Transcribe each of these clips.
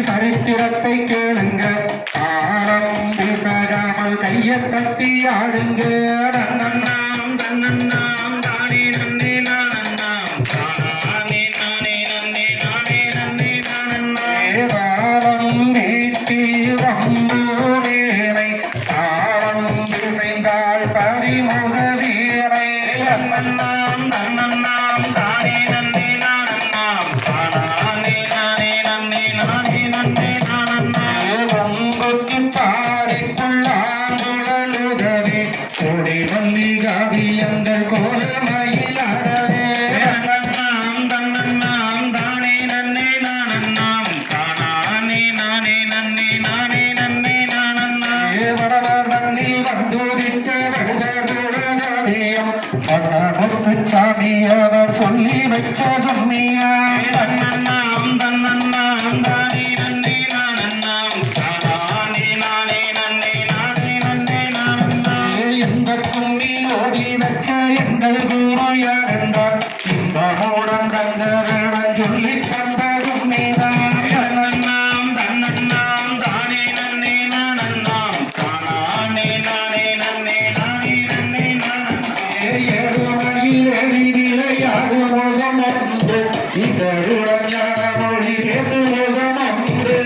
சரித்திரத்தை கேளுங்க, ஆழம் பேசாமல் கையை தட்டி ஆடுங்க. தன்னண்ணாம் தன்னண்ணாம் தானே நன்னே நானண்ணாம் தானே நானே நன்னே நானே நன்னே நானண்ணா. தாளம் வீட்டில் வம்பு வேலை, தாளம் இசைந்தாள் பரிமுக வீரை. தன்னண்ணாம் தன்னண்ணாம் தானே நன்னே நானண்ணாம் தானே நானே நன்னே நானே நன்னே நானண்ணா. வம்புக்கு பாடிக்குள்ளாங்குழலுதவே கொடி மல்லிகாவியங்கள் கோலமயிலாடவே. தன்னண்ணாம் தன்னண்ணாம் தானே நன்னே நானண்ணாம் தானே நானே நன்னே நானே நன்னே நானண்ணா. வடவர் தண்ணில் வந்துதிச்ச வடுதோடகாவியம் முத்துச்சாமி அவர் சொல்லி வச்ச தும்மியா. தன்னண்ணாம் தன்னண்ணாம் தானே நன்னே நானண்ணாம் தானே நானே நன்னே நானே நன்னே நானண்ணா. எந்த கும்மி ஓடி வச்ச எங்கள் குரு யார் என்றார், இன்பமுடன் தந்த வேடன் சொல்லி தந்த கும்மிதான். தன்னண்ணாம் தன்னண்ணாம் தானே நன்னே நானண்ணாம் தானே நானே நன்னே நானே நன்னே நானண்ணா. ஏறுமயில் எரி விளையாடு முகம் ஒன்று, இசையுடன் ஞான மொழி பேசு முகம் ஒன்று.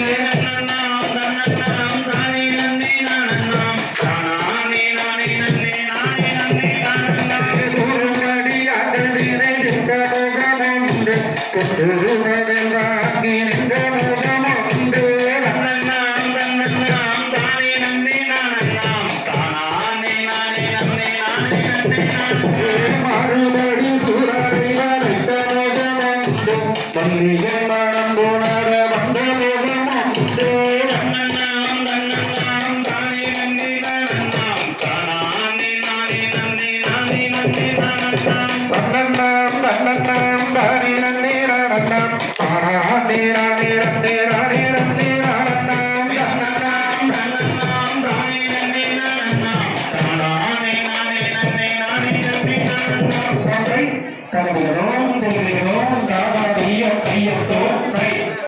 தன்னண்ணாம் தன்னண்ணாம் தானே நன்னே நானண்ணாம் தானே நானே நன்னே நானே நன்னே நானண்ணா. குறும்படியார்கள் நினைத்த முகம் ஒன்று, குட்டுருவதில் வாங்கி நின்ற முகம் ஒன்று. தன்னண்ணாம் தன்னண்ணாம் தானே நன்னே நானண்ணாம் தானே நானே நன்னே நானே நன்னே நானண்ணா. மறுபடி சூரரை வரைத்த முகம் ஒன்று, மல்லிகை மனம் போனர வந்த முகம் ஒன்று. தன்னண்ணாம் தன்னண்ணாம் தானே நன்னே நானண்ணாம் தானே நானே நன்னே நானே நன்னே நானண்ணா. தன்னண்ணாம் தன்னண்ணாம் தானே நன்னே நானண்ணாம் தானே நானே நன்னே நானே நன்னே நானண்ணாம். தன்னண்ணாம் தன்னண்ணாம் தானே நன்னே நானண்ணாம் தானே நானே நன்னே நானே நன்னே நானண்ணா. தனதுகிறோம் தாதாடிய கையத்தோ கை